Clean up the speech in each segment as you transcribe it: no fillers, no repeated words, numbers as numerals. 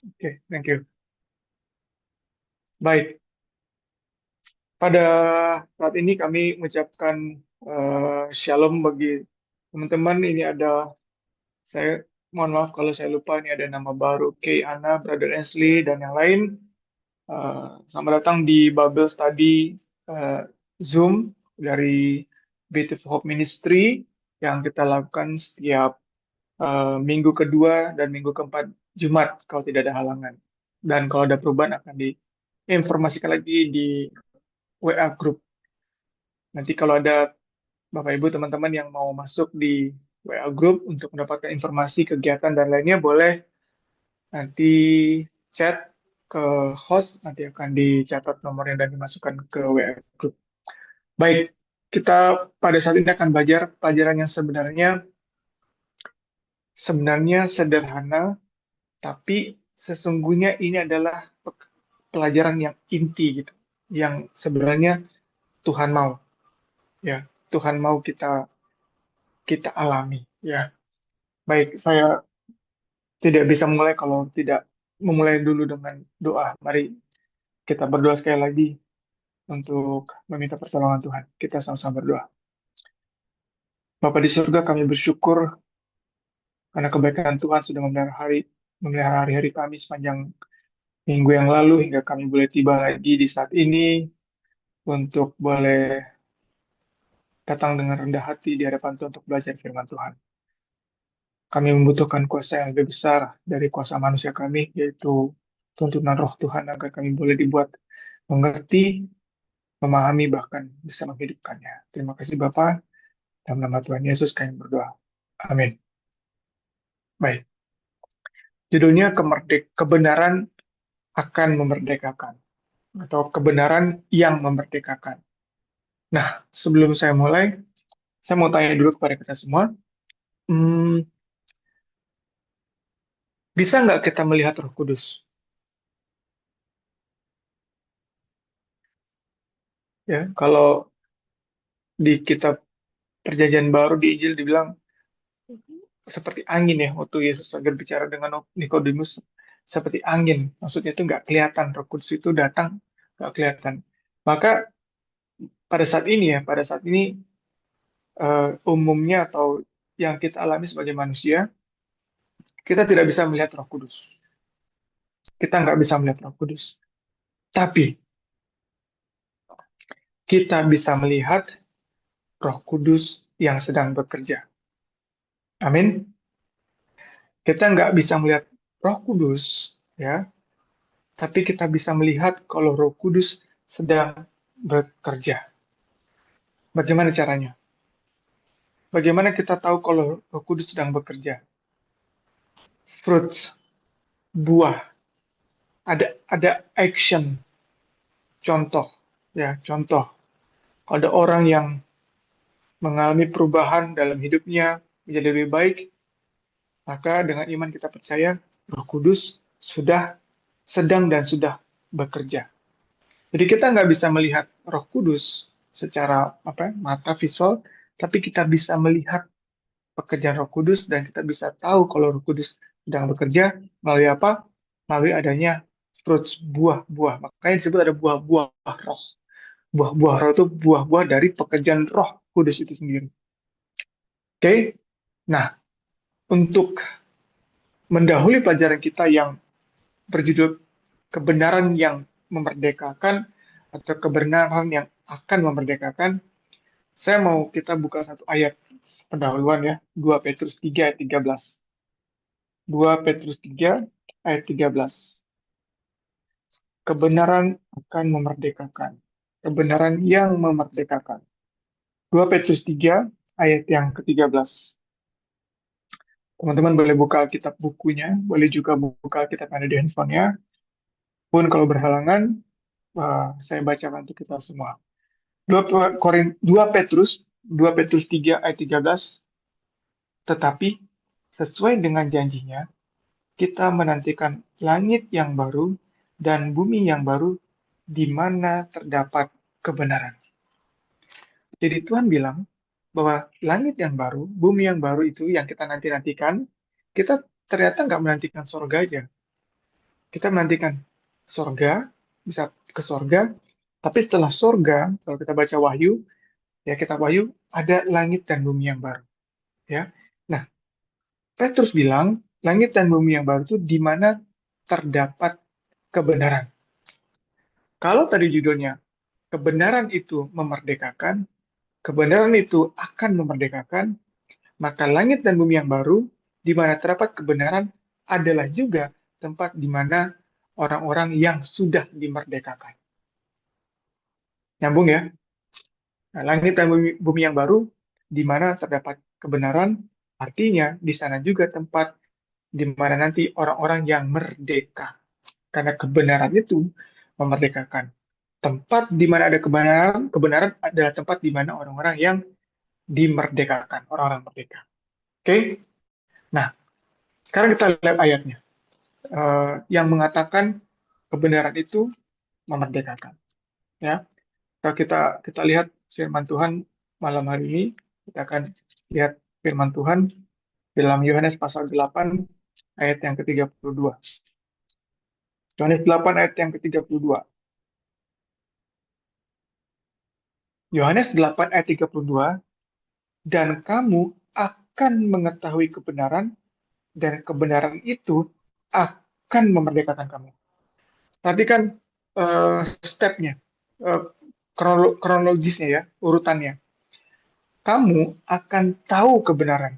Oke, thank you. Baik, pada saat ini kami mengucapkan shalom bagi teman-teman. Ini ada saya mohon maaf kalau saya lupa. Ini ada nama baru Kay, Anna, Brother Ashley dan yang lain. Selamat datang di Bible Study Zoom dari Beautiful Hope Ministry yang kita lakukan setiap minggu kedua dan minggu keempat Jumat kalau tidak ada halangan. Dan kalau ada perubahan akan diinformasikan lagi di WA Group. Nanti kalau ada Bapak Ibu teman-teman yang mau masuk di WA Group untuk mendapatkan informasi kegiatan dan lainnya boleh nanti chat ke host, nanti akan dicatat nomornya dan dimasukkan ke WA Group. Baik, kita pada saat ini akan belajar pelajaran yang sebenarnya sederhana, tapi sesungguhnya ini adalah pelajaran yang inti gitu, yang sebenarnya Tuhan mau, ya. Tuhan mau kita kita alami, ya. Baik, saya tidak bisa mulai kalau tidak memulai dulu dengan doa. Mari kita berdoa sekali lagi untuk meminta pertolongan Tuhan. Kita sama-sama berdoa. Bapa di surga, kami bersyukur karena kebaikan Tuhan sudah memelihara hari-hari kami sepanjang minggu yang lalu hingga kami boleh tiba lagi di saat ini untuk boleh datang dengan rendah hati di hadapan Tuhan untuk belajar firman Tuhan. Kami membutuhkan kuasa yang lebih besar dari kuasa manusia kami, yaitu tuntunan roh Tuhan agar kami boleh dibuat mengerti, memahami, bahkan bisa menghidupkannya. Terima kasih Bapa, dalam nama Tuhan Yesus kami berdoa. Amin. Baik, judulnya kebenaran akan memerdekakan, atau kebenaran yang memerdekakan. Nah, sebelum saya mulai, saya mau tanya dulu kepada kita semua, hmm, bisa nggak kita melihat Roh Kudus? Ya, kalau di kitab Perjanjian Baru di Injil dibilang seperti angin ya, waktu Yesus lagi berbicara dengan Nikodemus seperti angin. Maksudnya itu nggak kelihatan, Roh Kudus itu datang nggak kelihatan. Maka pada saat ini umumnya atau yang kita alami sebagai manusia, kita tidak bisa melihat Roh Kudus. Kita nggak bisa melihat Roh Kudus. Tapi kita bisa melihat Roh Kudus yang sedang bekerja. Amin. Kita nggak bisa melihat Roh Kudus, ya, tapi kita bisa melihat kalau Roh Kudus sedang bekerja. Bagaimana caranya? Bagaimana kita tahu kalau Roh Kudus sedang bekerja? Fruits, buah, ada action, contoh, ya, contoh. Ada orang yang mengalami perubahan dalam hidupnya menjadi lebih baik, maka dengan iman kita percaya Roh Kudus sedang dan sudah bekerja. Jadi kita nggak bisa melihat Roh Kudus secara mata visual, tapi kita bisa melihat pekerjaan Roh Kudus dan kita bisa tahu kalau Roh Kudus sedang bekerja melalui apa? Melalui adanya fruits, buah-buah. Makanya disebut ada buah-buah roh. Buah-buah roh itu buah-buah dari pekerjaan Roh Kudus itu sendiri. Oke? Nah, untuk mendahului pelajaran kita yang berjudul kebenaran yang memerdekakan atau kebenaran yang akan memerdekakan, saya mau kita buka satu ayat pendahuluan ya, 2 Petrus 3 ayat 13. 2 Petrus 3 ayat 13. Kebenaran akan memerdekakan. Kebenaran yang memerdekakan. 2 Petrus 3 ayat yang ke-13. Teman-teman boleh buka kitab bukunya, boleh juga buka kitab yang ada di handphonenya. Pun kalau berhalangan, saya bacakan untuk kita semua. 2 Petrus 2 Petrus 3 ayat 13. Tetapi sesuai dengan janjinya, kita menantikan langit yang baru dan bumi yang baru di mana terdapat kebenaran. Jadi Tuhan bilang bahwa langit yang baru, bumi yang baru itu yang kita nanti-nantikan, kita ternyata nggak menantikan surga aja. Kita menantikan sorga, bisa ke sorga, tapi setelah sorga, kalau kita baca Wahyu, ya kita Wahyu, ada langit dan bumi yang baru. Ya, nah Petrus bilang langit dan bumi yang baru itu di mana terdapat kebenaran. Kalau tadi judulnya kebenaran itu memerdekakan, kebenaran itu akan memerdekakan, maka langit dan bumi yang baru, di mana terdapat kebenaran, adalah juga tempat di mana orang-orang yang sudah dimerdekakan. Nyambung ya? Nah, langit dan bumi yang baru, di mana terdapat kebenaran, artinya di sana juga tempat di mana nanti orang-orang yang merdeka. Karena kebenaran itu memerdekakan. Tempat di mana ada kebenaran, kebenaran adalah tempat di mana orang-orang yang dimerdekakan, orang-orang merdeka. Oke? Nah, sekarang kita lihat ayatnya. Yang mengatakan kebenaran itu memerdekakan. Ya, kalau kita lihat firman Tuhan malam hari ini, kita akan lihat firman Tuhan dalam Yohanes pasal 8 ayat yang ke-32. Yohanes 8 ayat yang ke-32. Yohanes 8 ayat 32, dan kamu akan mengetahui kebenaran, dan kebenaran itu akan memerdekakan kamu. Perhatikan stepnya, uh, kronologisnya ya, urutannya. Kamu akan tahu kebenaran.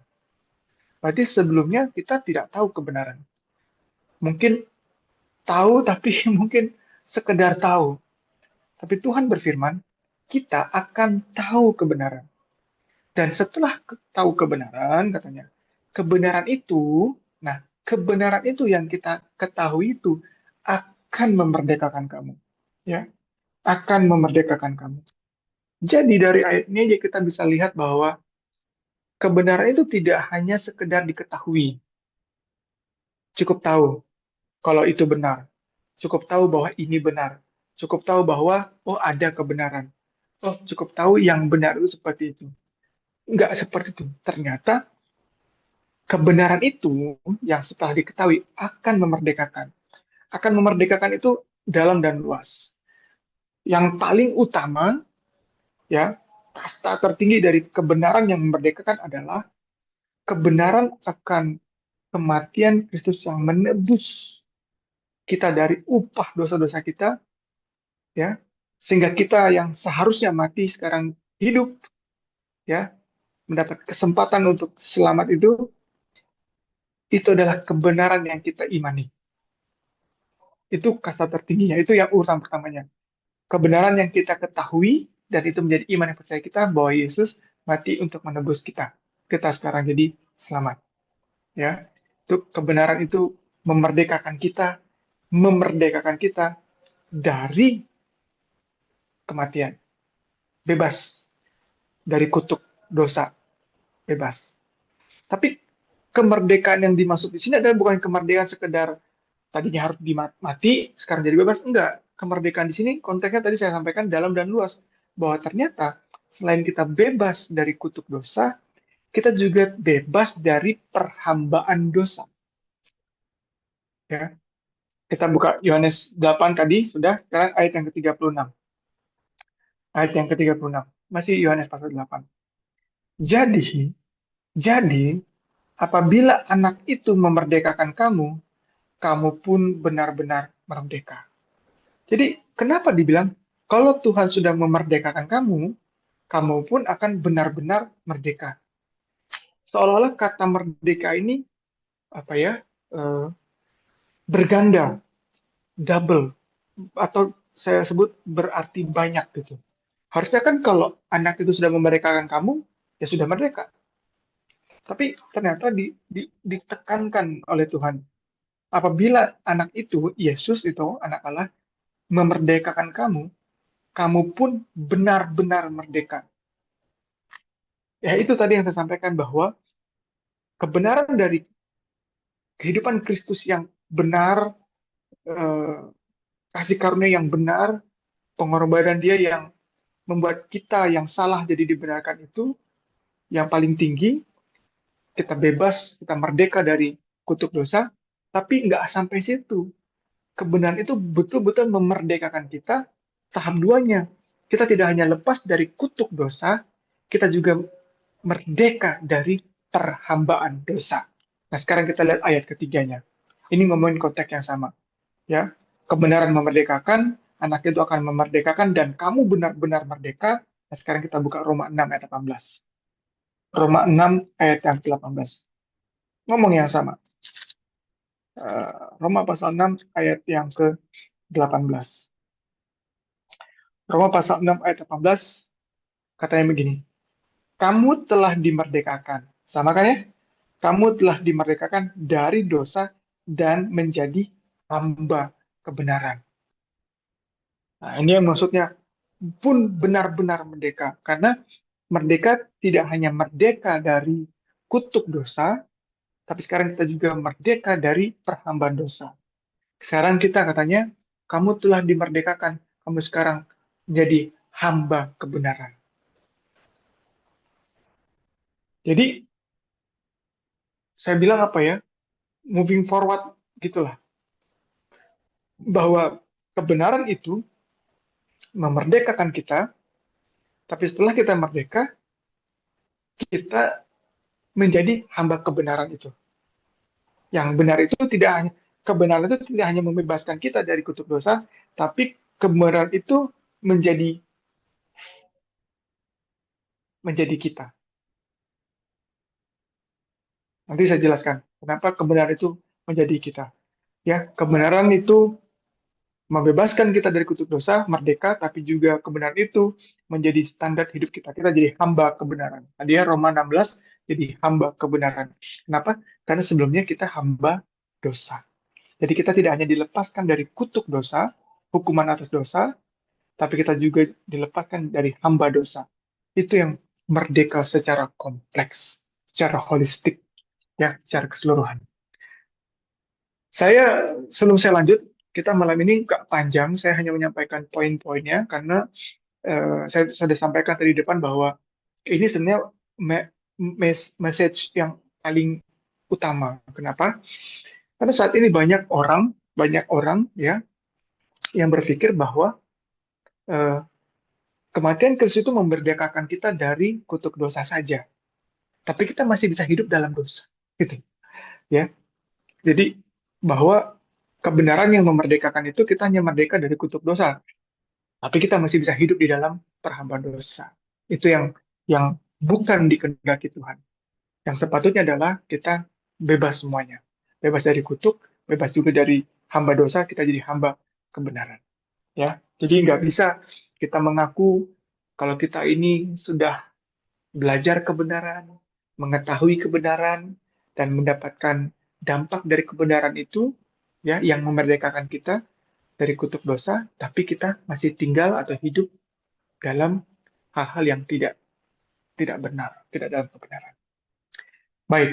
Berarti sebelumnya kita tidak tahu kebenaran. Mungkin tahu tapi mungkin sekedar tahu. Tapi Tuhan berfirman, kita akan tahu kebenaran. Dan setelah tahu kebenaran, katanya, kebenaran itu, nah, kebenaran itu yang kita ketahui itu akan memerdekakan kamu. Ya, akan memerdekakan kamu. Jadi dari ayat ini aja kita bisa lihat bahwa kebenaran itu tidak hanya sekedar diketahui, cukup tahu kalau itu benar, cukup tahu bahwa ini benar, cukup tahu bahwa oh ada kebenaran, oh cukup tahu yang benar itu seperti itu. Enggak seperti itu. Ternyata kebenaran itu yang setelah diketahui akan memerdekakan. Akan memerdekakan itu dalam dan luas. Yang paling utama, ya, kata tertinggi dari kebenaran yang memerdekakan adalah kebenaran akan kematian Kristus yang menebus kita dari upah dosa-dosa kita, ya, sehingga kita yang seharusnya mati sekarang hidup, ya, mendapat kesempatan untuk selamat itu adalah kebenaran yang kita imani. Itu kasta tertingginya, itu yang urutan pertamanya. Kebenaran yang kita ketahui, dan itu menjadi iman yang percaya kita, bahwa Yesus mati untuk menebus kita. Kita sekarang jadi selamat. Ya, itu kebenaran itu memerdekakan kita dari kematian, bebas dari kutuk dosa, bebas. Tapi kemerdekaan yang dimaksud di sini adalah bukan kemerdekaan sekedar tadinya harus dimati, sekarang jadi bebas. Enggak. Kemerdekaan di sini konteksnya tadi saya sampaikan dalam dan luas. Bahwa ternyata selain kita bebas dari kutuk dosa, kita juga bebas dari perhambaan dosa. Ya. Kita buka Yohanes 8 tadi, sudah. Sekarang ayat yang ke-36. Ayat yang ke-36. Masih Yohanes pasal 8. Jadi, jadi, apabila anak itu memerdekakan kamu, kamu pun benar-benar merdeka. Jadi, kenapa dibilang kalau Tuhan sudah memerdekakan kamu, kamu pun akan benar-benar merdeka. Seolah-olah kata merdeka ini apa ya? eh, Berganda, double, atau saya sebut berarti banyak gitu. Harusnya kan kalau anak itu sudah memerdekakan kamu, ya sudah merdeka. Tapi ternyata ditekankan oleh Tuhan. Apabila anak itu, Yesus itu, anak Allah, memerdekakan kamu, kamu pun benar-benar merdeka. Ya itu tadi yang saya sampaikan bahwa kebenaran dari kehidupan Kristus yang benar, eh, kasih karunia yang benar, pengorbanan Dia yang membuat kita yang salah jadi dibenarkan itu yang paling tinggi, kita bebas, kita merdeka dari kutuk dosa, tapi nggak sampai situ. kebenaran itu betul-betul memerdekakan kita. Tahap duanya, kita tidak hanya lepas dari kutuk dosa, kita juga merdeka dari perhambaan dosa. Nah, sekarang kita lihat ayat ketiganya. Ini ngomongin konteks yang sama. Ya, kebenaran memerdekakan, anak itu akan memerdekakan, dan kamu benar-benar merdeka. Nah, sekarang kita buka Roma 6 ayat 18. Roma 6 ayat yang ke-18. Ngomong yang sama. Roma pasal 6 ayat yang ke-18. Roma pasal 6 ayat 18 katanya begini. Kamu telah dimerdekakan. Sama kan ya? Kamu telah dimerdekakan dari dosa dan menjadi hamba kebenaran. Nah, ini yang maksudnya pun benar-benar merdeka. Karena merdeka tidak hanya merdeka dari kutuk dosa, tapi sekarang kita juga merdeka dari perhambaan dosa. Sekarang kita katanya, kamu telah dimerdekakan. Kamu sekarang menjadi hamba kebenaran. Jadi, saya bilang apa ya, moving forward gitulah. Bahwa kebenaran itu memerdekakan kita, tapi setelah kita merdeka, kita menjadi hamba kebenaran itu. Yang benar itu tidak hanya kebenaran itu tidak hanya membebaskan kita dari kutuk dosa, tapi kebenaran itu menjadi menjadi kita. Nanti saya jelaskan kenapa kebenaran itu menjadi kita. Ya, kebenaran itu membebaskan kita dari kutuk dosa, merdeka, tapi juga kebenaran itu menjadi standar hidup kita. Kita jadi hamba kebenaran. Tadi ya Roma 16 jadi hamba kebenaran. Kenapa? Karena sebelumnya kita hamba dosa. Jadi kita tidak hanya dilepaskan dari kutuk dosa, hukuman atas dosa, tapi kita juga dilepaskan dari hamba dosa. Itu yang merdeka secara kompleks, secara holistik, ya, secara keseluruhan. Sebelum saya lanjut, kita malam ini nggak panjang, saya hanya menyampaikan poin-poinnya, karena saya sudah sampaikan tadi di depan bahwa ini sebenarnya message yang paling utama. Kenapa? Karena saat ini banyak orang ya yang berpikir bahwa eh, kematian Kristus itu memerdekakan kita dari kutuk dosa saja, tapi kita masih bisa hidup dalam dosa, gitu ya. Jadi bahwa kebenaran yang memerdekakan itu kita hanya merdeka dari kutuk dosa, tapi kita masih bisa hidup di dalam perhambaan dosa. Itu yang bukan dikehendaki Tuhan. Yang sepatutnya adalah kita bebas semuanya, bebas dari kutuk, bebas juga dari hamba dosa, kita jadi hamba kebenaran. Ya, jadi nggak bisa kita mengaku kalau kita ini sudah belajar kebenaran, mengetahui kebenaran, dan mendapatkan dampak dari kebenaran itu, ya, yang memerdekakan kita dari kutuk dosa, tapi kita masih tinggal atau hidup dalam hal-hal yang tidak tidak benar, tidak dalam kebenaran. Baik,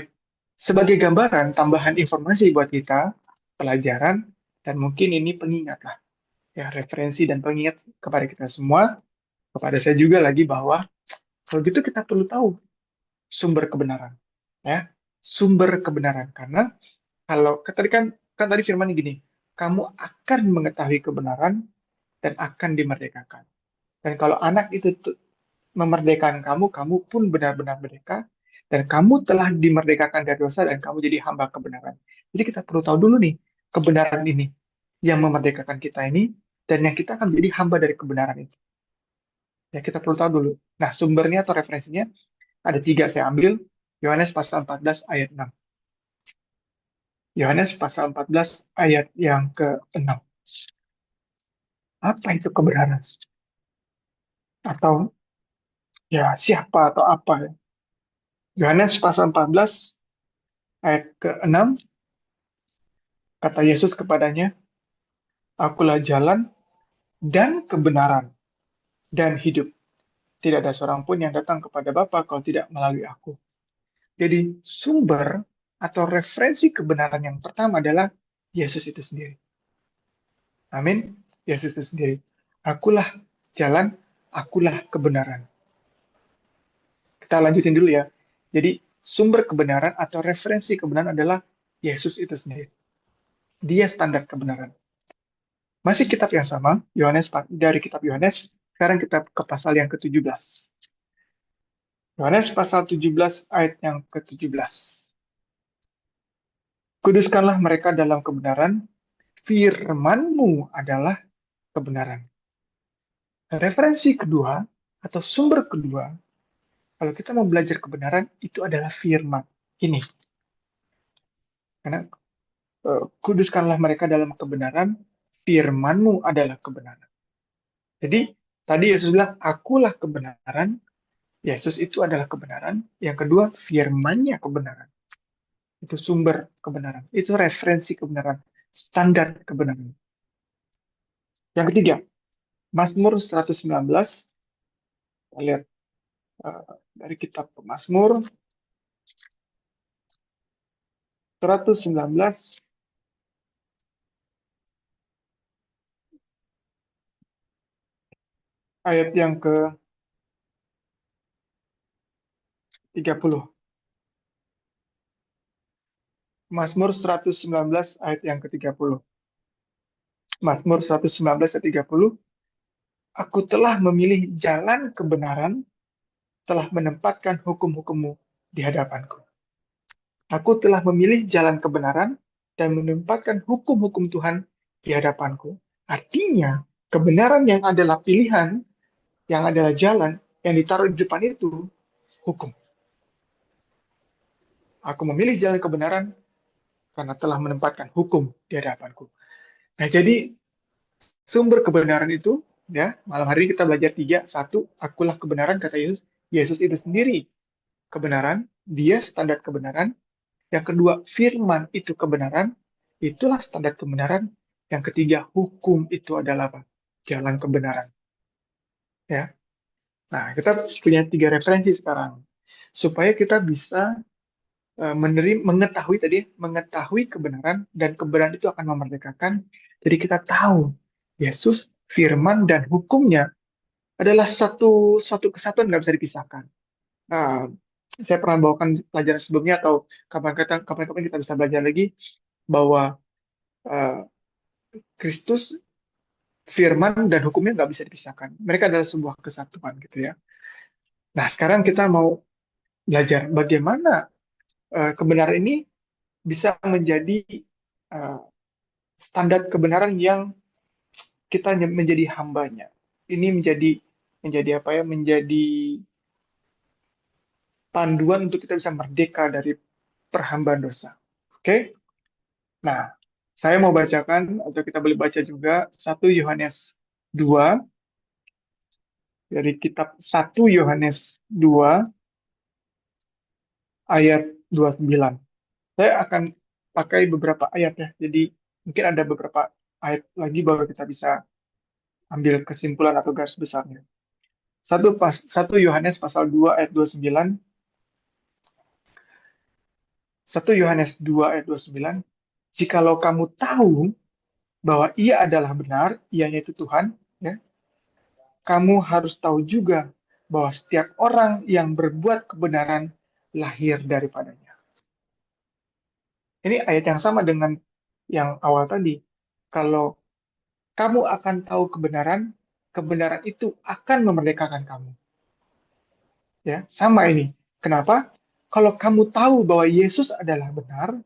sebagai gambaran tambahan informasi buat kita, pelajaran, dan mungkin ini pengingat lah, ya, referensi dan pengingat kepada kita semua, kepada saya juga lagi bahwa kalau gitu kita perlu tahu sumber kebenaran, ya, sumber kebenaran. Karena kalau kan tadi firman gini, kamu akan mengetahui kebenaran dan akan dimerdekakan. Dan kalau anak itu memerdekakan kamu, kamu pun benar-benar merdeka, dan kamu telah dimerdekakan dari dosa, dan kamu jadi hamba kebenaran. Jadi kita perlu tahu dulu nih, kebenaran ini, yang memerdekakan kita ini, dan yang kita akan menjadi hamba dari kebenaran itu. Ya, kita perlu tahu dulu. Nah, sumbernya atau referensinya, ada tiga saya ambil, Yohanes pasal 14 ayat 6. Yohanes pasal 14 ayat yang ke-6. Apa itu kebenaran? Atau ya siapa atau apa ya? Yohanes pasal 14 ayat ke-6, kata Yesus kepadanya, Akulah jalan dan kebenaran dan hidup. Tidak ada seorang pun yang datang kepada Bapa kalau tidak melalui aku. Jadi sumber atau referensi kebenaran yang pertama adalah Yesus itu sendiri. Amin. Yesus itu sendiri. Akulah jalan, akulah kebenaran. Kita lanjutin dulu ya. Jadi sumber kebenaran atau referensi kebenaran adalah Yesus itu sendiri. Dia standar kebenaran. Masih kitab yang sama, dari kitab Yohanes, sekarang kita ke pasal yang ke-17. Yohanes pasal 17 ayat yang ke-17. Kuduskanlah mereka dalam kebenaran, firman-Mu adalah kebenaran. Referensi kedua atau sumber kedua, kalau kita mau belajar kebenaran, itu adalah firman. Ini, karena kuduskanlah mereka dalam kebenaran, firman-Mu adalah kebenaran. Jadi, tadi Yesus bilang, akulah kebenaran, Yesus itu adalah kebenaran. Yang kedua, firman-Nya kebenaran. Itu sumber kebenaran. Itu referensi kebenaran. Standar kebenaran. Yang ketiga, Mazmur 119. Kita lihat dari kitab Mazmur 119 ayat yang ke-30. Mazmur 119 ayat yang ke-30. Mazmur 119 ayat 30. Aku telah memilih jalan kebenaran, telah menempatkan hukum-hukum-Mu di hadapanku. Aku telah memilih jalan kebenaran dan menempatkan hukum-hukum Tuhan di hadapanku. Artinya, kebenaran yang adalah pilihan, yang adalah jalan, yang ditaruh di depan itu, hukum. Aku memilih jalan kebenaran karena telah menempatkan hukum di hadapanku. Nah, jadi sumber kebenaran itu, ya, malam hari ini kita belajar tiga. Satu, akulah kebenaran, kata Yesus. Yesus itu sendiri kebenaran, dia standar kebenaran. Yang kedua, firman itu kebenaran, itulah standar kebenaran. Yang ketiga, hukum itu adalah apa? Jalan kebenaran. Ya. Nah, kita punya tiga referensi sekarang. Supaya kita bisa mengetahui kebenaran, dan kebenaran itu akan memerdekakan. Jadi kita tahu Yesus, firman, dan hukumnya adalah satu kesatuan, nggak bisa dipisahkan. Nah, saya pernah bawakan pelajaran sebelumnya, atau kapan-kapan kita bisa belajar lagi, bahwa eh, Kristus, firman, dan hukumnya nggak bisa dipisahkan. Mereka adalah sebuah kesatuan gitu ya. Nah, sekarang kita mau belajar bagaimana kebenaran ini bisa menjadi eh, standar kebenaran yang kita menjadi hambanya. Ini menjadi apa ya? Menjadi panduan untuk kita bisa merdeka dari perhambaan dosa. Oke? Nah, saya mau bacakan, atau kita boleh baca juga, 1 Yohanes 2, dari kitab 1 Yohanes 2 ayat 29. Saya akan pakai beberapa ayat ya, jadi mungkin ada beberapa ayat lagi baru kita bisa ambil kesimpulan atau garis besarnya. 1 Yohanes pasal 2 ayat 29. 1 Yohanes 2 ayat 29. Jikalau kamu tahu bahwa ia adalah benar, ianya itu Tuhan, ya, kamu harus tahu juga bahwa setiap orang yang berbuat kebenaran lahir daripadanya. Ini ayat yang sama dengan yang awal tadi. Kalau kamu akan tahu kebenaran, kebenaran itu akan memerdekakan kamu. Ya, sama ini. Kenapa? Kalau kamu tahu bahwa Yesus adalah benar,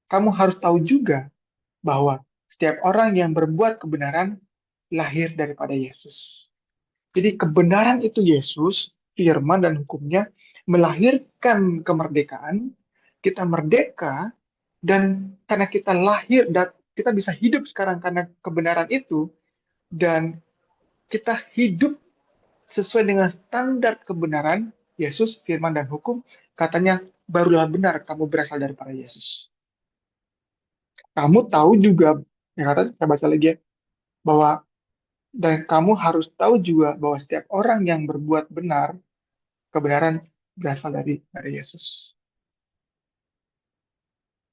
kamu harus tahu juga bahwa setiap orang yang berbuat kebenaran lahir daripada Yesus. Jadi kebenaran itu Yesus, firman dan hukumnya melahirkan kemerdekaan. Kita merdeka, dan karena kita lahir dan kita bisa hidup sekarang karena kebenaran itu, dan kita hidup sesuai dengan standar kebenaran Yesus, firman dan hukum, katanya barulah benar kamu berasal daripada Yesus. Kamu tahu juga, yang kata kita baca lagi ya, bahwa dan kamu harus tahu juga bahwa setiap orang yang berbuat benar, kebenaran berasal dari Yesus.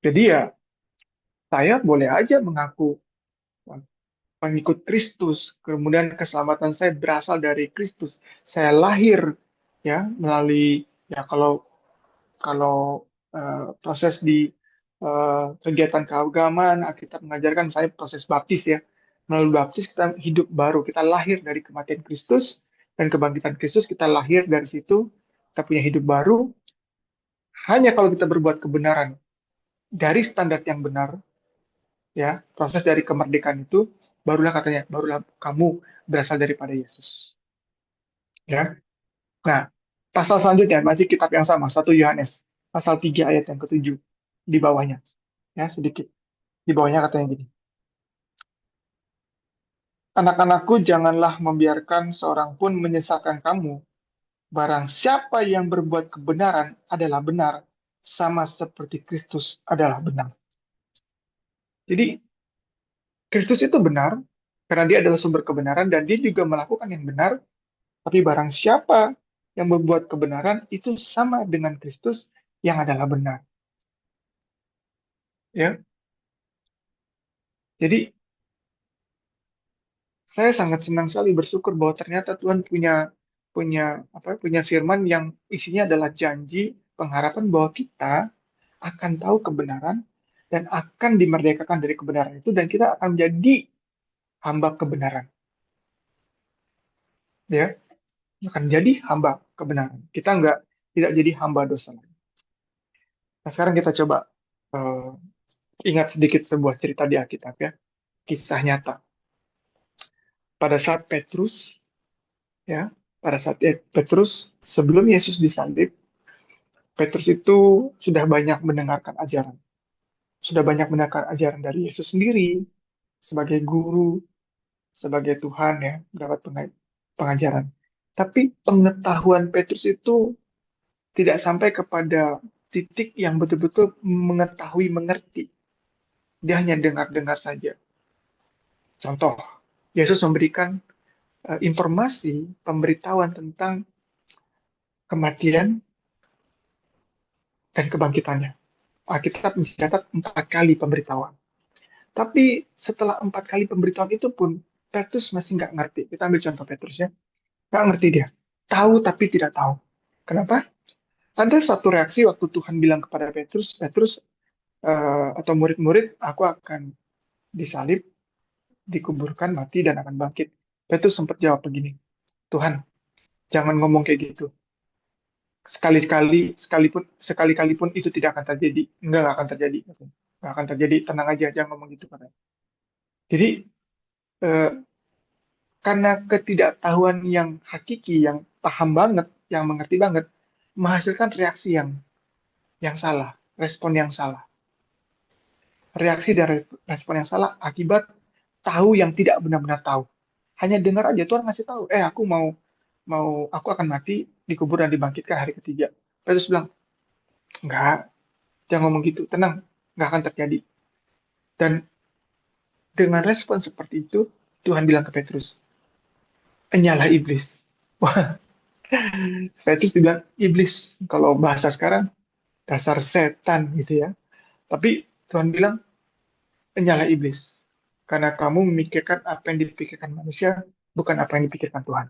Jadi ya, saya boleh aja mengaku pengikut Kristus, kemudian keselamatan saya berasal dari Kristus. Saya lahir ya melalui, ya, kalau kalau proses di kegiatan keagamaan, kita mengajarkan saya proses baptis ya. Melalui baptis kita hidup baru, kita lahir dari kematian Kristus dan kebangkitan Kristus, kita lahir dari situ, kita punya hidup baru. Hanya kalau kita berbuat kebenaran dari standar yang benar, ya, proses dari kemerdekaan itu, barulah katanya, barulah kamu berasal daripada Yesus. Ya. Nah, pasal selanjutnya masih kitab yang sama, 1 Yohanes, pasal 3 ayat yang ke-7 di bawahnya. Ya, sedikit. Di bawahnya katanya gini. Anak-anakku, janganlah membiarkan seorang pun menyesatkan kamu. Barang siapa yang berbuat kebenaran adalah benar, sama seperti Kristus adalah benar. Jadi, Kristus itu benar, karena dia adalah sumber kebenaran, dan dia juga melakukan yang benar, tapi barang siapa yang berbuat kebenaran, itu sama dengan Kristus yang adalah benar. Ya, jadi saya sangat senang sekali bersyukur bahwa ternyata Tuhan punya punya punya firman yang isinya adalah janji, pengharapan bahwa kita akan tahu kebenaran dan akan dimerdekakan dari kebenaran itu, dan kita akan menjadi hamba kebenaran. Ya, akan jadi hamba kebenaran. Kita tidak jadi hamba dosa lagi. Nah, sekarang kita coba eh, ingat sedikit sebuah cerita di Alkitab, ya, kisah nyata. Pada saat Petrus, ya, pada saat Petrus sebelum Yesus disalib, Petrus itu sudah banyak mendengarkan ajaran, sudah banyak mendengarkan ajaran dari Yesus sendiri sebagai guru, sebagai Tuhan, ya, mendapat pengajaran. Tapi pengetahuan Petrus itu tidak sampai kepada titik yang betul-betul mengetahui, mengerti. Dia hanya dengar-dengar saja. Contoh, Yesus memberikan informasi, pemberitahuan tentang kematian dan kebangkitannya. Alkitab mencatat 4 kali pemberitahuan. Tapi setelah 4 kali pemberitahuan itu pun, Petrus masih nggak ngerti. Kita ambil contoh Petrus, ya. Nggak ngerti dia. Tahu tapi tidak tahu. Kenapa? Ada satu reaksi waktu Tuhan bilang kepada Petrus, Petrus atau murid-murid, aku akan disalib, dikuburkan, mati, dan akan bangkit. Petrus sempat jawab begini, Tuhan, jangan ngomong kayak gitu. Sekali-kali pun itu tidak akan terjadi. Nggak akan terjadi. Nggak akan terjadi, tenang aja, jangan ngomong gitu, katanya. Jadi, eh, karena ketidaktahuan yang hakiki, yang paham banget, yang mengerti banget, menghasilkan reaksi yang salah, respon yang salah. Reaksi dari respon yang salah akibat tahu yang tidak benar-benar tahu. Hanya dengar aja, Tuhan ngasih tahu, aku mau mau aku akan mati, dikubur dan dibangkitkan hari ketiga. Terus bilang, enggak, jangan ngomong gitu, tenang, nggak akan terjadi. Dan dengan respon seperti itu, Tuhan bilang ke Petrus, enyalah iblis. Wah, Petrus dibilang iblis, kalau bahasa sekarang, dasar setan gitu ya. Tapi Tuhan bilang, enyalah iblis. Karena kamu memikirkan apa yang dipikirkan manusia, bukan apa yang dipikirkan Tuhan.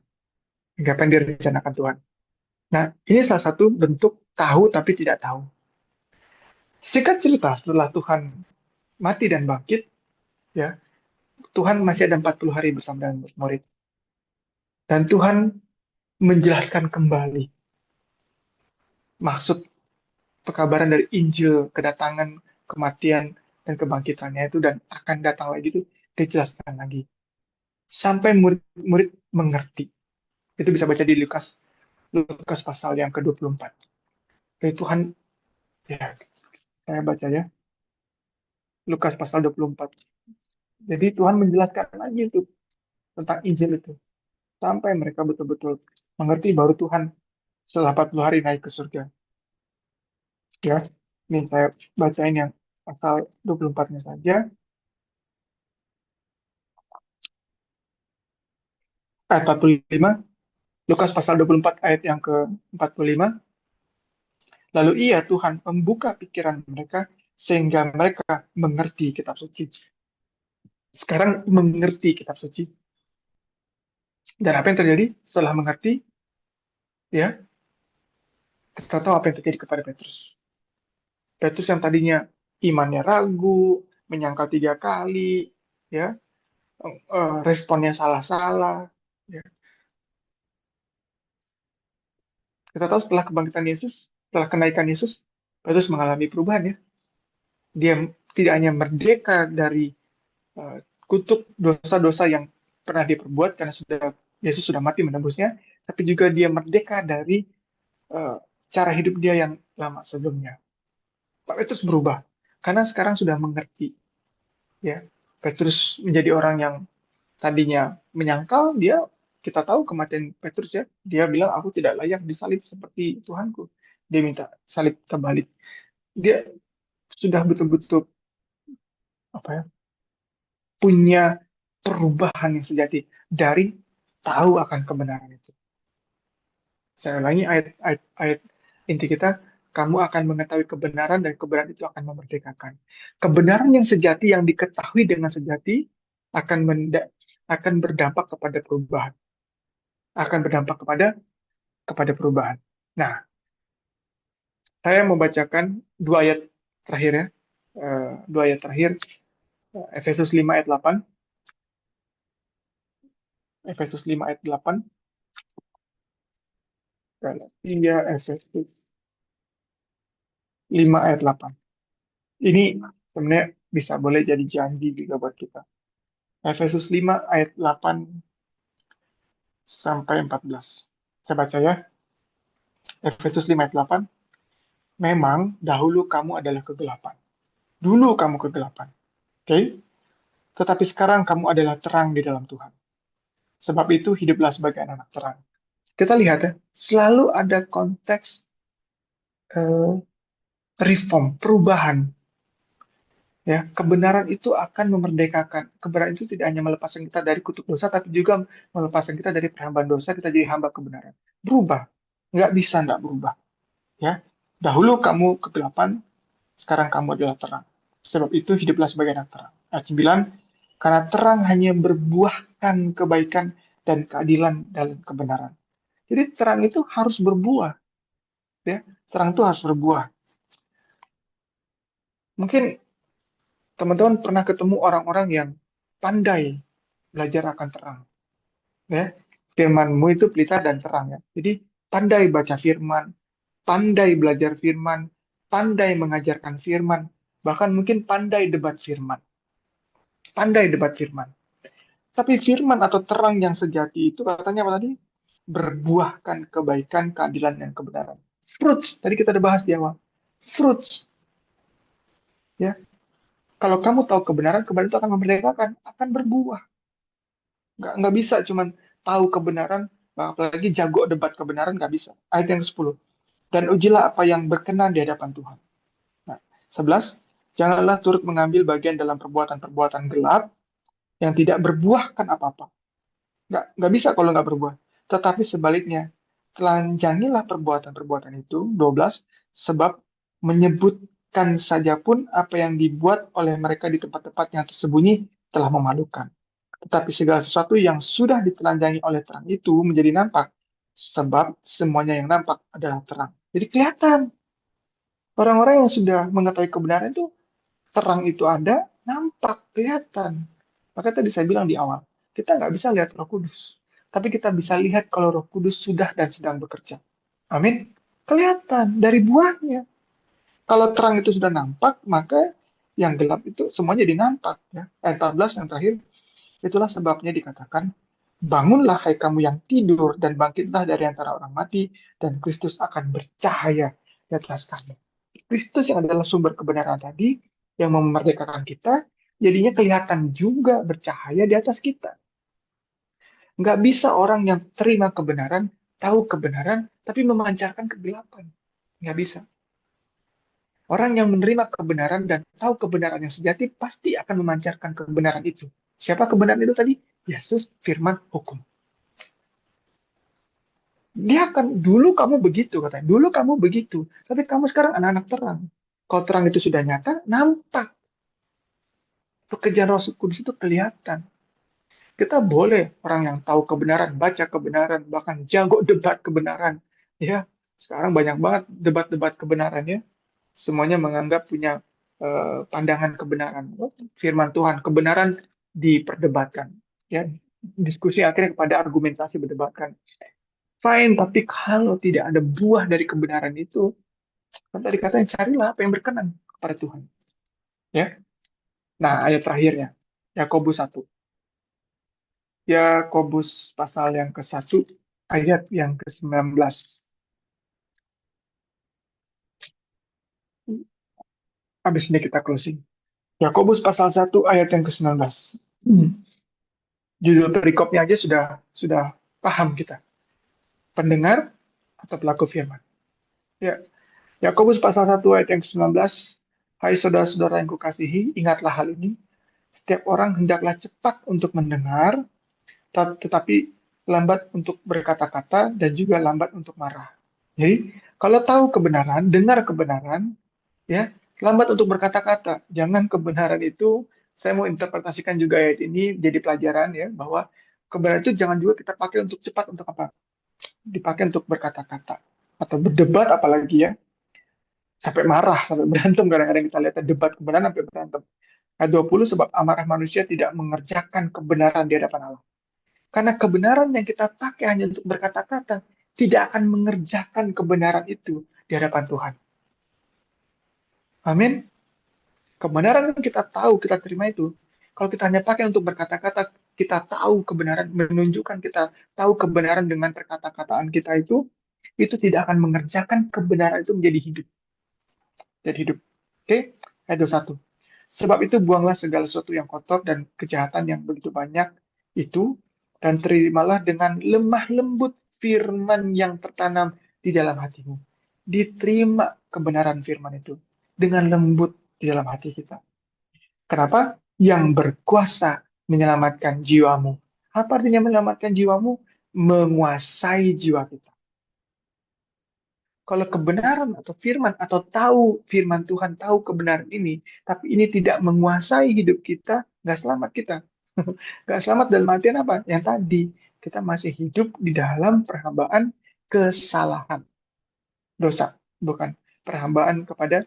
Enggak apa yang direncanakan Tuhan. Nah, ini salah satu bentuk tahu tapi tidak tahu. Singkat cerita, setelah Tuhan mati dan bangkit, ya, Tuhan masih ada 40 hari bersama dengan murid. Dan Tuhan menjelaskan kembali maksud pekabaran dari Injil, kedatangan, kematian, dan kebangkitannya itu, dan akan datang lagi itu dijelaskan lagi. Sampai murid-murid mengerti. Itu bisa baca di Lukas pasal yang ke-24. Jadi Tuhan, ya, saya baca ya, Lukas pasal 24. Jadi Tuhan menjelaskan lagi itu tentang Injil itu. Sampai mereka betul-betul mengerti, baru Tuhan setelah 40 hari naik ke surga. Ya, ini saya bacain yang pasal 24-nya saja. Ayat 45, Lukas pasal 24 ayat yang ke-45. Lalu ia, Tuhan, membuka pikiran mereka sehingga mereka mengerti kitab suci. Sekarang mengerti kitab suci. Dan apa yang terjadi setelah mengerti? Ya, kita tahu apa yang terjadi kepada Petrus. Petrus yang tadinya imannya ragu, menyangkal 3 kali, ya, responnya salah-salah. Ya. Kita tahu setelah kebangkitan Yesus, setelah kenaikan Yesus, Petrus mengalami perubahan ya. Dia tidak hanya merdeka dari eh, kutuk dosa-dosa yang pernah dia perbuat karena Yesus sudah mati menebusnya, tapi juga dia merdeka dari eh, cara hidup dia yang lama sebelumnya. Pak Petrus berubah karena sekarang sudah mengerti ya. Petrus menjadi orang yang tadinya menyangkal, kita tahu kematian Petrus ya, dia bilang aku tidak layak disalib seperti Tuhanku. Dia minta salib terbalik. Dia sudah betul-betul apa ya, punya perubahan yang sejati dari tahu akan kebenaran itu. Saya ulangi ayat inti kita, kamu akan mengetahui kebenaran dan kebenaran itu akan memerdekakan. Kebenaran yang sejati yang diketahui dengan sejati akan akan berdampak kepada perubahan, akan berdampak kepada perubahan. Nah, saya membacakan dua ayat terakhir ya. Dua ayat terakhir, Efesus 5 ayat 8. Efesus 5 ayat 8. Galatia Efesus 5 ayat 8. Ini sebenarnya bisa boleh jadi janji juga buat kita. Efesus 5 ayat 8 sampai 14. Saya baca ya. Efesus 5 ayat 8. Memang dahulu kamu adalah kegelapan. Dulu kamu kegelapan. Oke? Okay? Tetapi sekarang kamu adalah terang di dalam Tuhan. Sebab itu hiduplah sebagai anak terang. Kita lihat ya, selalu ada konteks eh, reform, perubahan. Ya, kebenaran itu akan memerdekakan. Kebenaran itu tidak hanya melepaskan kita dari kutuk dosa, tapi juga melepaskan kita dari perhambaan dosa. Kita jadi hamba kebenaran. Berubah, nggak bisa nggak berubah. Ya, dahulu kamu kegelapan, sekarang kamu adalah terang. Sebab itu hiduplah sebagai anak terang. Ayat 9, karena terang hanya berbuahkan kebaikan dan keadilan dalam kebenaran. Jadi terang itu harus berbuah. Ya, terang itu harus berbuah. Mungkin teman-teman pernah ketemu orang-orang yang pandai belajar akan terang. Ya, firmanmu itu pelita dan terang ya. Jadi pandai baca firman, pandai belajar firman, pandai mengajarkan firman, bahkan mungkin pandai debat firman, pandai debat firman. Tapi firman atau terang yang sejati itu katanya apa tadi? Berbuahkan kebaikan, keadilan, dan kebenaran. Fruits, tadi kita udah bahas di awal. Fruits, ya. Kalau kamu tahu kebenaran, kebenaran itu akan memerdekakan, akan berbuah. Nggak bisa cuman tahu kebenaran, apalagi jago debat kebenaran, nggak bisa. Ayat yang 10. Dan ujilah apa yang berkenan di hadapan Tuhan. Nah, 11. Janganlah turut mengambil bagian dalam perbuatan-perbuatan gelap yang tidak berbuahkan apa-apa. Nggak bisa kalau nggak berbuah. Tetapi sebaliknya, telanjangilah perbuatan-perbuatan itu. 12. Sebab menyebutkan saja pun apa yang dibuat oleh mereka di tempat-tempat yang tersembunyi telah memalukan. Tetapi segala sesuatu yang sudah ditelanjangi oleh terang itu menjadi nampak, sebab semuanya yang nampak adalah terang. Jadi kelihatan, orang-orang yang sudah mengetahui kebenaran itu, terang itu ada, nampak, kelihatan. Maka tadi saya bilang di awal, kita nggak bisa lihat Roh Kudus. Tapi kita bisa lihat kalau Roh Kudus sudah dan sedang bekerja. Amin. Kelihatan dari buahnya. Kalau terang itu sudah nampak, maka yang gelap itu semuanya jadi nampak. Ya. Ayat 14 yang terakhir, itulah sebabnya dikatakan, bangunlah hai kamu yang tidur dan bangkitlah dari antara orang mati dan Kristus akan bercahaya di atas kamu. Kristus yang adalah sumber kebenaran tadi yang memerdekakan kita, jadinya kelihatan juga bercahaya di atas kita. Nggak bisa orang yang terima kebenaran, tahu kebenaran, tapi memancarkan kegelapan. Nggak bisa. Orang yang menerima kebenaran dan tahu kebenaran yang sejati pasti akan memancarkan kebenaran itu. Siapa kebenaran itu tadi? Yesus, firman, hukum. Dia akan, dulu kamu begitu katanya, dulu kamu begitu, tapi kamu sekarang anak-anak terang. Kalau terang itu sudah nyata, nampak. Pekerjaan Roh Kudus itu kelihatan. Kita boleh orang yang tahu kebenaran, baca kebenaran, bahkan jago debat kebenaran. Ya, sekarang banyak banget debat-debat kebenaran ya. Semuanya menganggap punya pandangan kebenaran. Oh, firman Tuhan, kebenaran diperdebatkan. Ya, diskusi akhirnya kepada argumentasi berdebatkan. Fine, tapi kalau tidak ada buah dari kebenaran itu, kan tadi katanya carilah apa yang berkenan kepada Tuhan. Ya, nah ayat terakhirnya, Yakobus 1. Yakobus pasal yang ke-1 ayat yang ke-19. Habis ini kita closing. Yakobus pasal 1 ayat yang ke-19. Judul perikopnya aja sudah paham kita. Pendengar atau pelaku firman. Ya, Yakobus pasal 1 ayat yang ke-19. Hai saudara-saudara yang kukasihi, ingatlah hal ini. Setiap orang hendaklah cepat untuk mendengar, tetapi lambat untuk berkata-kata dan juga lambat untuk marah. Jadi, kalau tahu kebenaran, dengar kebenaran, ya, lambat untuk berkata-kata. Jangan kebenaran itu, saya mau interpretasikan juga ayat ini jadi pelajaran ya, bahwa kebenaran itu jangan juga kita pakai untuk cepat untuk apa? Dipakai untuk berkata-kata atau berdebat apalagi ya, sampai marah, sampai berantem kadang-kadang kita lihat debat kebenaran sampai berantem. Ayat 20, sebab amarah manusia tidak mengerjakan kebenaran di hadapan Allah. Karena kebenaran yang kita pakai hanya untuk berkata-kata, tidak akan mengerjakan kebenaran itu di hadapan Tuhan. Amin. Kebenaran yang kita tahu, kita terima itu. Kalau kita hanya pakai untuk berkata-kata, kita tahu kebenaran, menunjukkan kita tahu kebenaran dengan perkata-kataan kita itu tidak akan mengerjakan kebenaran itu menjadi hidup. Jadi hidup. Oke? Ayat 21. Sebab itu buanglah segala sesuatu yang kotor dan kejahatan yang begitu banyak itu, dan terimalah dengan lemah lembut firman yang tertanam di dalam hatimu. Diterima kebenaran firman itu dengan lembut di dalam hati kita. Kenapa? Yang berkuasa menyelamatkan jiwamu. Apa artinya menyelamatkan jiwamu? Menguasai jiwa kita. Kalau kebenaran atau firman atau tahu firman Tuhan, tahu kebenaran ini, tapi ini tidak menguasai hidup kita, nggak selamat kita. Nggak selamat dalam artian apa? Yang tadi, kita masih hidup di dalam perhambaan kesalahan. Dosa, bukan perhambaan kepada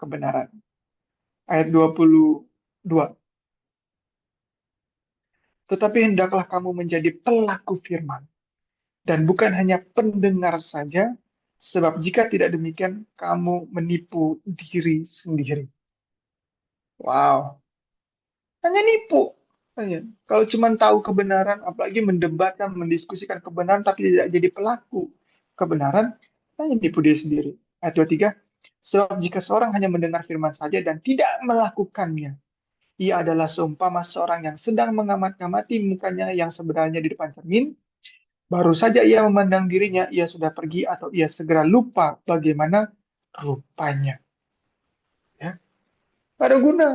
kebenaran. Ayat 22. Tetapi hendaklah kamu menjadi pelaku firman, dan bukan hanya pendengar saja, sebab jika tidak demikian, kamu menipu diri sendiri. Wow, hanya nipu. Hanya. Kalau cuma tahu kebenaran, apalagi mendebatkan, mendiskusikan kebenaran, tapi tidak jadi pelaku kebenaran, hanya nipu diri sendiri. Ayat 23, sebab jika seorang hanya mendengar firman saja dan tidak melakukannya, ia adalah seumpama seorang yang sedang mengamat-ngamati mukanya yang sebenarnya di depan cermin. Baru saja ia memandang dirinya, ia sudah pergi atau ia segera lupa bagaimana rupanya. Ya, nggak ada guna.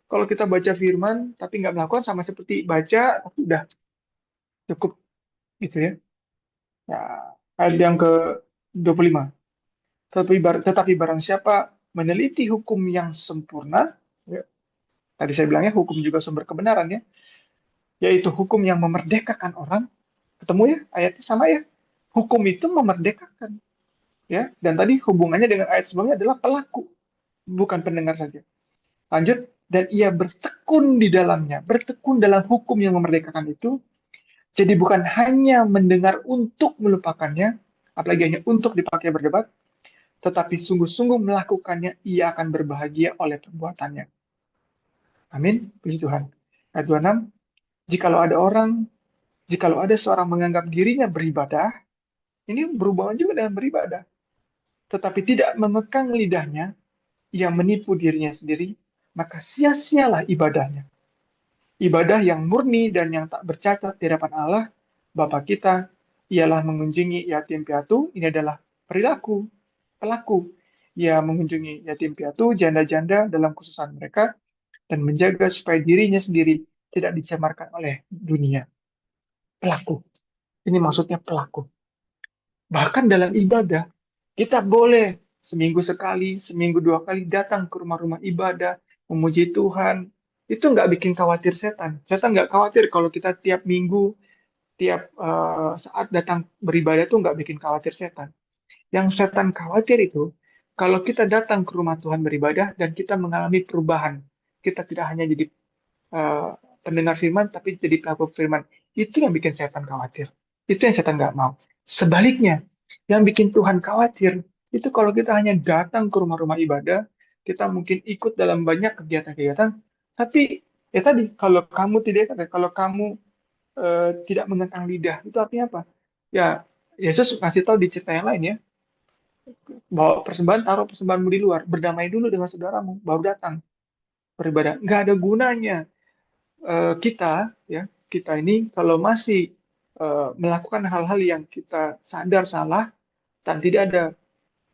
Kalau kita baca firman tapi nggak melakukan, sama seperti baca tapi udah cukup gitu ya. Ya, ayat yang ke 25. Tetapi barang siapa meneliti hukum yang sempurna, ya, tadi saya bilangnya hukum juga sumber kebenaran ya, yaitu hukum yang memerdekakan orang. Ketemu ya, ayatnya sama ya. Hukum itu memerdekakan. Ya, dan tadi hubungannya dengan ayat sebelumnya adalah pelaku, bukan pendengar saja. Lanjut, dan ia bertekun di dalamnya, bertekun dalam hukum yang memerdekakan itu. Jadi bukan hanya mendengar untuk melupakannya, apalagi hanya untuk dipakai berdebat, tetapi sungguh-sungguh melakukannya, ia akan berbahagia oleh perbuatannya. Amin. Puji Tuhan. Ayat 26, jikalau ada seorang menganggap dirinya beribadah, ini berhubungan juga dengan beribadah, tetapi tidak mengekang lidahnya, ia menipu dirinya sendiri, maka sia-sialah ibadahnya. Ibadah yang murni dan yang tak bercacat di hadapan Allah, Bapa kita, ialah mengunjungi yatim piatu. Ini adalah perilaku, pelaku. Ia mengunjungi yatim piatu, janda-janda dalam kesusahan mereka, dan menjaga supaya dirinya sendiri tidak dicemarkan oleh dunia. Pelaku. Ini maksudnya pelaku. Bahkan dalam ibadah, kita boleh seminggu sekali, seminggu dua kali datang ke rumah-rumah ibadah, memuji Tuhan. Itu nggak bikin khawatir setan. Setan nggak khawatir kalau kita tiap minggu, tiap saat datang beribadah itu nggak bikin khawatir setan. Yang setan khawatir itu, kalau kita datang ke rumah Tuhan beribadah dan kita mengalami perubahan. Kita tidak hanya jadi pendengar firman tapi jadi pelaku firman. Itu yang bikin setan khawatir. Itu yang setan nggak mau. Sebaliknya, yang bikin Tuhan khawatir itu kalau kita hanya datang ke rumah-rumah ibadah, kita mungkin ikut dalam banyak kegiatan-kegiatan, tapi ya tadi kalau kamu tidak, kalau kamu tidak mengentang lidah, itu artinya apa? Ya, Yesus ngasih tahu di cerita yang lain ya, bawa persembahan, taruh persembahanmu di luar, berdamai dulu dengan saudaramu, baru datang beribadah. Nggak ada gunanya kita, ya, kita ini kalau masih melakukan hal-hal yang kita sadar salah dan tidak ada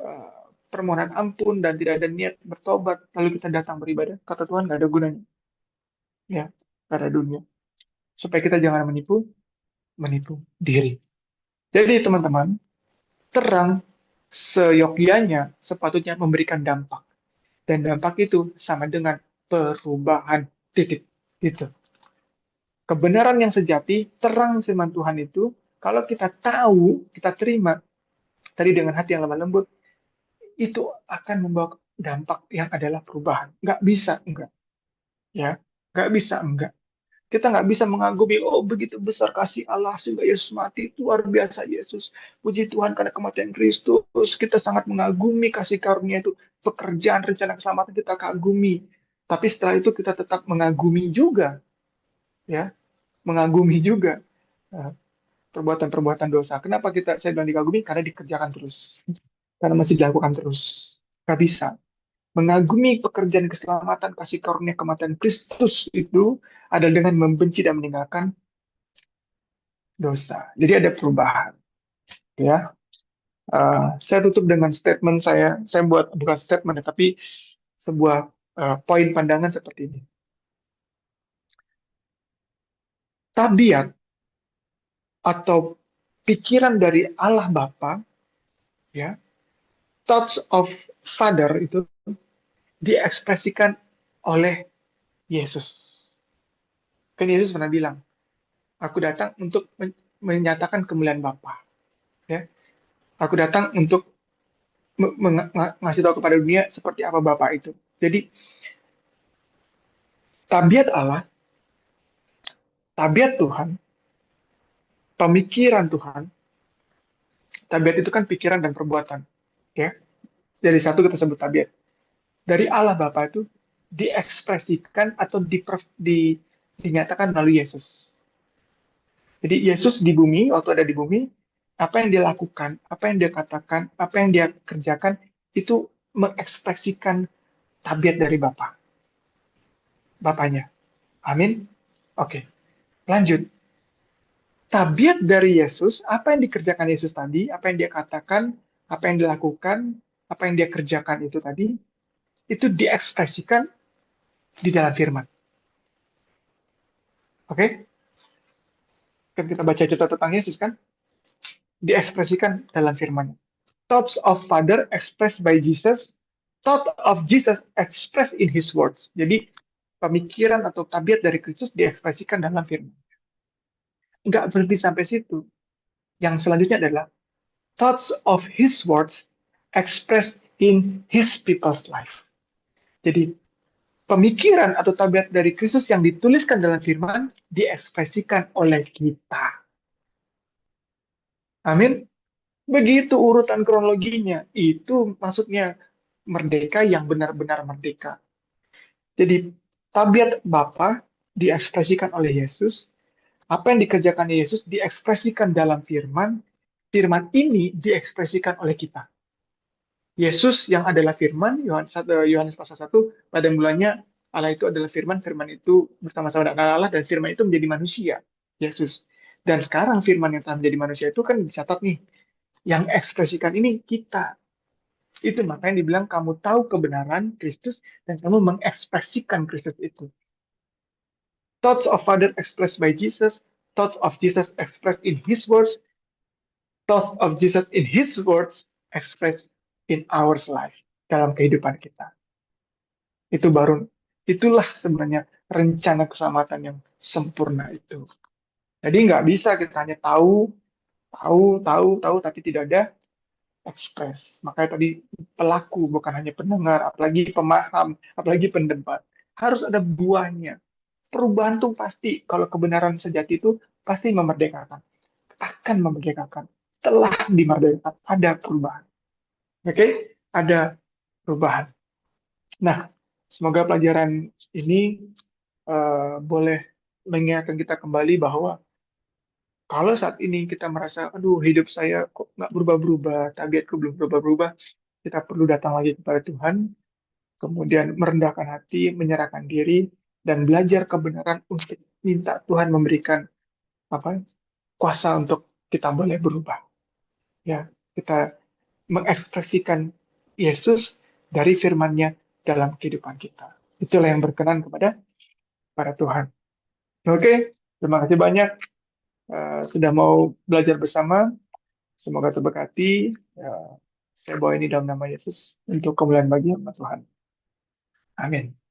eh, permohonan ampun dan tidak ada niat bertobat, lalu kita datang beribadah, kata Tuhan nggak ada gunanya, ya, nggak ada dunia. Supaya kita jangan menipu, menipu diri. Jadi teman-teman, terang seyogyanya sepatutnya memberikan dampak. Dan dampak itu sama dengan perubahan titik. Itu. Kebenaran yang sejati, terang firman Tuhan itu, kalau kita tahu, kita terima, tadi dengan hati yang lemah lembut, itu akan membawa dampak yang adalah perubahan. Nggak bisa, enggak. Ya, nggak bisa, enggak. Kita nggak bisa mengagumi, oh begitu besar kasih Allah sehingga Yesus mati, itu luar biasa Yesus. Puji Tuhan karena kematian Kristus. Kita sangat mengagumi kasih karunia itu. Pekerjaan, rencana keselamatan kita kagumi. Tapi setelah itu kita tetap mengagumi juga. Ya, mengagumi juga perbuatan-perbuatan dosa. Kenapa saya bilang dikagumi? Karena dikerjakan terus. Karena masih dilakukan terus. Nggak bisa. Mengagumi pekerjaan keselamatan, kasih karunia kematian Kristus itu adalah dengan membenci dan meninggalkan dosa. Jadi ada perubahan, ya. Saya tutup dengan statement saya. Saya buat bukan statement, tapi sebuah poin pandangan seperti ini. Tabiat atau pikiran dari Allah Bapa, ya, thoughts of Father itu diekspresikan oleh Yesus. Kan Yesus pernah bilang, aku datang untuk menyatakan kemuliaan Bapa. Ya. Aku datang untuk ngasih tahu kepada dunia seperti apa Bapa itu. Jadi tabiat Allah, tabiat Tuhan, pemikiran Tuhan, tabiat itu kan pikiran dan perbuatan. Ya. Jadi satu kita sebut tabiat. Dari Allah Bapa itu diekspresikan atau dinyatakan melalui Yesus. Jadi Yesus di bumi, waktu ada di bumi, apa yang dia lakukan, apa yang dia katakan, apa yang dia kerjakan, itu mengekspresikan tabiat dari Bapa, Bapaknya. Amin. Oke, lanjut. Tabiat dari Yesus, apa yang dikerjakan Yesus tadi, apa yang dia katakan, apa yang dilakukan, apa yang dia kerjakan itu tadi, itu diekspresikan di dalam firman. Oke? Kan kita baca cerita tentang Yesus kan, diekspresikan dalam firman. Thoughts of Father expressed by Jesus, thought of Jesus expressed in His words. Jadi pemikiran atau tabiat dari Kristus diekspresikan dalam firman. Nggak berhenti sampai situ. Yang selanjutnya adalah thoughts of His words expressed in His people's life. Jadi pemikiran atau tabiat dari Kristus yang dituliskan dalam firman diekspresikan oleh kita. Amin. Begitu urutan kronologinya. Itu maksudnya merdeka yang benar-benar merdeka. Jadi tabiat Bapa diekspresikan oleh Yesus, apa yang dikerjakan Yesus diekspresikan dalam firman, firman ini diekspresikan oleh kita. Yesus yang adalah firman, Yohanes pasal 1, pada mulanya Allah itu adalah firman, firman itu bersama-sama dengan Allah, dan firman itu menjadi manusia, Yesus. Dan sekarang firman yang telah menjadi manusia itu kan dicatat nih, yang ekspresikan ini kita. Itu makanya dibilang kamu tahu kebenaran Kristus dan kamu mengekspresikan Kristus itu. Thoughts of Father expressed by Jesus, thoughts of Jesus expressed in His words, thoughts of Jesus in His words expressed in our life, dalam kehidupan kita. Itulah sebenarnya rencana keselamatan yang sempurna itu. Jadi nggak bisa kita hanya tahu, tapi tidak ada ekspres. Makanya tadi pelaku bukan hanya pendengar, apalagi pemaham, apalagi pendebat. Harus ada buahnya. perubahan tuh pasti, kalau kebenaran sejati itu pasti memerdekakan, akan memerdekakan. Telah dimerdekakan, ada perubahan. Oke, ada perubahan. Nah, semoga pelajaran ini boleh mengingatkan kita kembali bahwa kalau saat ini kita merasa, aduh hidup saya kok nggak berubah-berubah, targetku belum berubah-berubah, kita perlu datang lagi kepada Tuhan, kemudian merendahkan hati, menyerahkan diri, dan belajar kebenaran untuk minta Tuhan memberikan apa kuasa untuk kita boleh berubah. Ya, kita mengekspresikan Yesus dari firman-Nya dalam kehidupan kita. Itulah yang berkenan kepada para Tuhan. Oke, terima kasih banyak sudah mau belajar bersama. Semoga terberkati. Saya bawa ini dalam nama Yesus untuk kemuliaan bagi nama Tuhan. Amin.